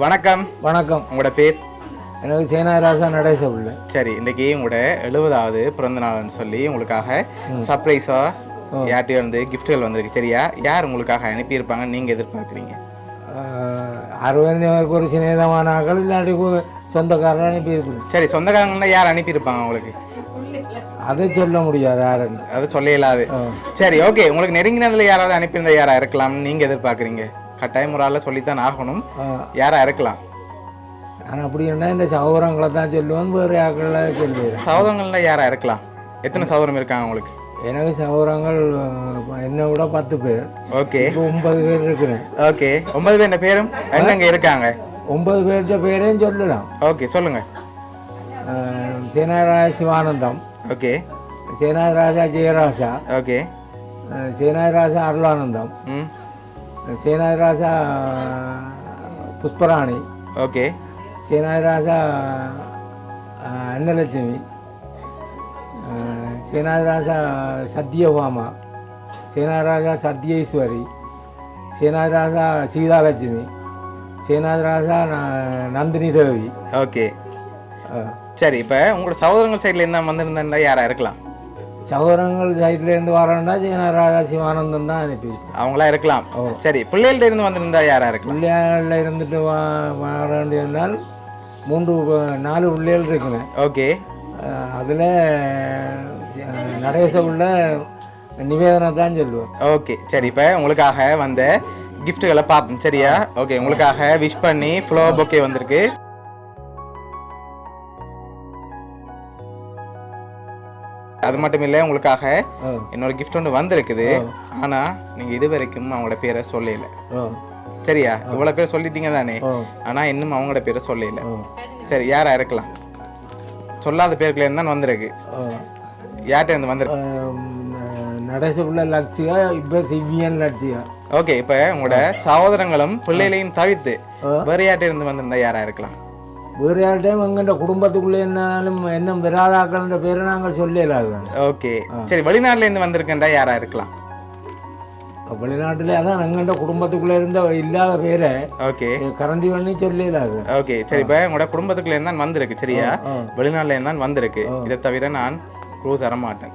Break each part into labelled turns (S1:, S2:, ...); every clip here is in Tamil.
S1: வணக்கம்.
S2: வணக்கம்.
S1: உங்களோட பேர்?
S2: எனக்கு சேனாராசா நடேச பிள்ளை.
S1: சரி, இன்றைக்கி உங்களோட 70வது பிறந்த நாள்னு சொல்லி உங்களுக்காக சர்ப்ரைஸாக யார்கிட்டயும் வந்து கிஃப்ட்டுகள் வந்திருக்கு. சரியா? யார் உங்களுக்காக அனுப்பியிருப்பாங்கன்னு நீங்கள் எதிர்பார்க்குறீங்க?
S2: அறுபது ஒரு சிநேதமான ஆக்கள் இல்லாட்டி சொந்தக்காரர் அனுப்பியிருக்கணும்.
S1: சரி, சொந்தக்காரங்கன்னா யார் அனுப்பியிருப்பாங்க உங்களுக்கு?
S2: அதை சொல்ல முடியாது யாருன்னு.
S1: அது சொல்ல இயலாது. சரி, ஓகே. உங்களுக்கு நெருங்கினதில் யாராவது அனுப்பியிருந்தா யாராக இருக்கலாம்னு நீங்கள் எதிர்பார்க்குறீங்க? கட்டாய முறையில் சொல்லித்தான் ஆகணும். யாராக இருக்கலாம்?
S2: நான் அப்படி என்ன இந்த சகோதரங்களை தான் சொல்லுவேன், வேறு ஆக்களை சொல்லுவேன்.
S1: சகோதரங்களில் யாராக இருக்கலாம்? எத்தனை சகோதரம் இருக்காங்க உங்களுக்கு?
S2: எனக்கு சகோதரங்கள் என்னை விட 10 பேர்.
S1: ஓகே.
S2: 9 பேர் இருக்கிறேன்.
S1: ஓகே. 9 பேர் பேரும் எங்கெங்கே இருக்காங்க?
S2: 9 பேர்த்த பேரையும் சொல்லலாம்.
S1: ஓகே, சொல்லுங்கள்.
S2: Senaraja Sivanandam.
S1: Okay.
S2: Senaraja Jeyarasa.
S1: Okay.
S2: Senaraja Arulanandam. Senaraja Pushparani.
S1: Okay.
S2: Senaraja Annalakshmi. Senaraja Sathyabama. Senaraja Sathyeswari. Senaraja Seethalakshmi. Senaraja Nandini Devi.
S1: Okay. சரி, இப்போ உங்களோட சகோதரங்கள் சைடில் என்ன வந்திருந்தா யாராக இருக்கலாம்?
S2: சகோதரங்கள் சைட்லேருந்து வரேன்டா சேனாராஜா சிவானந்தம் தான் அனுப்பி.
S1: அவங்களா இருக்கலாம். சரி, பிள்ளைகள்ட்ட இருந்து வந்திருந்தா யாராக இருக்கலாம்?
S2: பிள்ளைகளில் இருந்துட்டு வர வேண்டியிருந்தால் 4 பிள்ளைகள் இருக்குங்க.
S1: ஓகே.
S2: அதில் நடேச உள்ள நிவேதனை தான் சொல்லுவேன்.
S1: ஓகே. சரி, இப்போ உங்களுக்காக வந்த கிஃப்ட்டுகளை பார்ப்போம். சரியா? ஓகே. உங்களுக்காக விஷ் பண்ணி ஃப்ளவர் பொக்கே வந்திருக்கு. அது மட்டும் இல்லை, உங்களுக்காக இன்னொரு கிஃப்ட் ஒன்று வந்திருக்குது. ஆனால் நீங்கள் இது வரைக்கும் அவங்களோட பேரை சொல்லல. சரியா? இவ்வளோ பேர் சொல்லிட்டீங்க தானே, ஆனால் இன்னும் அவங்களோட பேரை சொல்லல. சரி, யாரா இருக்கலாம்? சொல்லாத பேருக்குள்ள இருந்தான் வந்திருக்கு. யார்கிட்ட இருந்து வந்திருக்கு?
S2: நடேசபுள்ள லட்சியா, இப்போ திவ்யன் லட்சியா.
S1: ஓகே. இப்போ உங்களோட சகோதரங்களும் பிள்ளைகளையும் தவிர்த்து வேறு யார்கிட்ட இருந்து வந்திருந்தா யாரா இருக்கலாம்?
S2: வேறு யார்கிட்டையும் எங்கள்கிட்ட குடும்பத்துக்குள்ளே என்னாலும் என்ன விராதாக்கள்ன்ற பேரை நாங்கள் சொல்லலாது.
S1: ஓகே. சரி, வெளிநாட்டுல இருந்து வந்திருக்கேன்டா யாரா இருக்கலாம்?
S2: வெளிநாட்டுல அதான் எங்கள்கிட்ட குடும்பத்துக்குள்ளே இருந்த இல்லாத பேரை ஓகே கரண்டி பண்ணி சொல்லலாது.
S1: ஓகே. சரி, இப்போ உங்களோட குடும்பத்துக்குள்ளே இருந்தான் வந்திருக்கு. சரியா? வெளிநாட்டுல இருந்தான் வந்திருக்கு. இதை தவிர நான் குழு தர மாட்டேன்.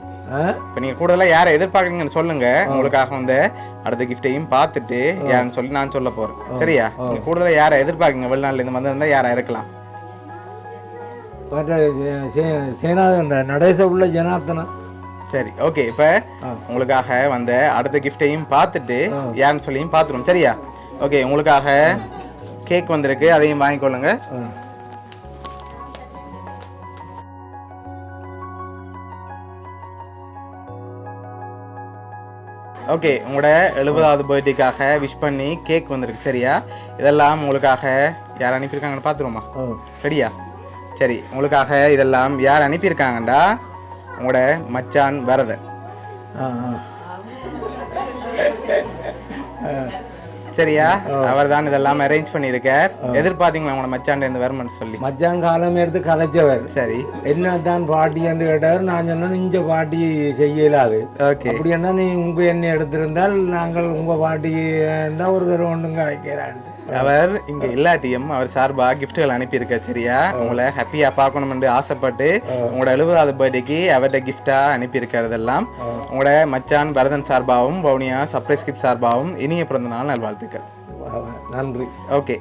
S1: இப்போ நீங்கள் கூடுதலாக யாரை எதிர்பார்க்குறீங்கன்னு சொல்லுங்க. உங்களுக்காக வந்து அடுத்த கிஃப்டையும் பார்த்துட்டு யாருன்னு சொல்லி நான் சொல்ல போறேன். சரியா? நீங்கள் கூடுதலாக யாரை எதிர்பார்க்குங்க? வெளிநாட்டுல இருந்து வந்திருந்தா யாரா இருக்கலாம்?
S2: சேனாத நடேச உள்ள ஜனார்த்தனம்.
S1: சரி, ஓகே. இப்போ உங்களுக்காக வந்த அடுத்த கிஃப்டையும் பார்த்துட்டு யாருன்னு சொல்லியும் பார்த்துருவோம். சரியா? ஓகே. உங்களுக்காக கேக் வந்திருக்கு, அதையும் வாங்கிக்கொள்ளுங்க. ஓகே. உங்களோட 70வது பர்த்டேக்காக விஷ் பண்ணி கேக் வந்திருக்கு. சரியா? இதெல்லாம் உங்களுக்காக யார் அனுப்பியிருக்காங்கன்னு பார்த்துருவோமா? ரெடியா? சரி, உங்களுக்காக இதெல்லாம் யார் அனுப்பியிருக்காங்கண்டா உங்களோட மச்சான் வரதன். சரியா? அவர் தான் இதெல்லாம் அரேஞ்ச் பண்ணியிருக்கார். எதிர்பார்த்தீங்களா உங்களோட மச்சான் இருந்து வருமானு சொல்லி?
S2: மச்சான் காலம் எடுத்து கதைச்சவர்.
S1: சரி,
S2: என்ன தான் பாட்டி என்று கேட்டவர். நான் சொன்னா இங்க பாட்டி செய்யலாது.
S1: ஓகே.
S2: அப்படி என்ன நீ உங்க எண்ணெய் எடுத்திருந்தால் நாங்கள் உங்க பாட்டி ஒரு தடவை ஒன்றும் கதைக்கிறான்.
S1: அவர் இங்க இல்லாட்டியும் அவர் சார்பா கிஃப்ட்கள் அனுப்பியிருக்க. சரியா? உங்களை ஹாப்பியா பார்க்கணும் என்று ஆசைப்பட்டு உங்களோட 70வது பர்த்டேக்கு அவர்கிட்ட கிஃப்டா அனுப்பியிருக்கிறதெல்லாம் உங்களோட மச்சான் பரதன் சார்பாகவும் வவுனியா சர்ப்ரைஸ் கிஃப்ட் சார்பாகவும் இனிய பிறந்த நாள் நல்வாழ்த்துக்கள்.
S2: நன்றி.
S1: ஓகே.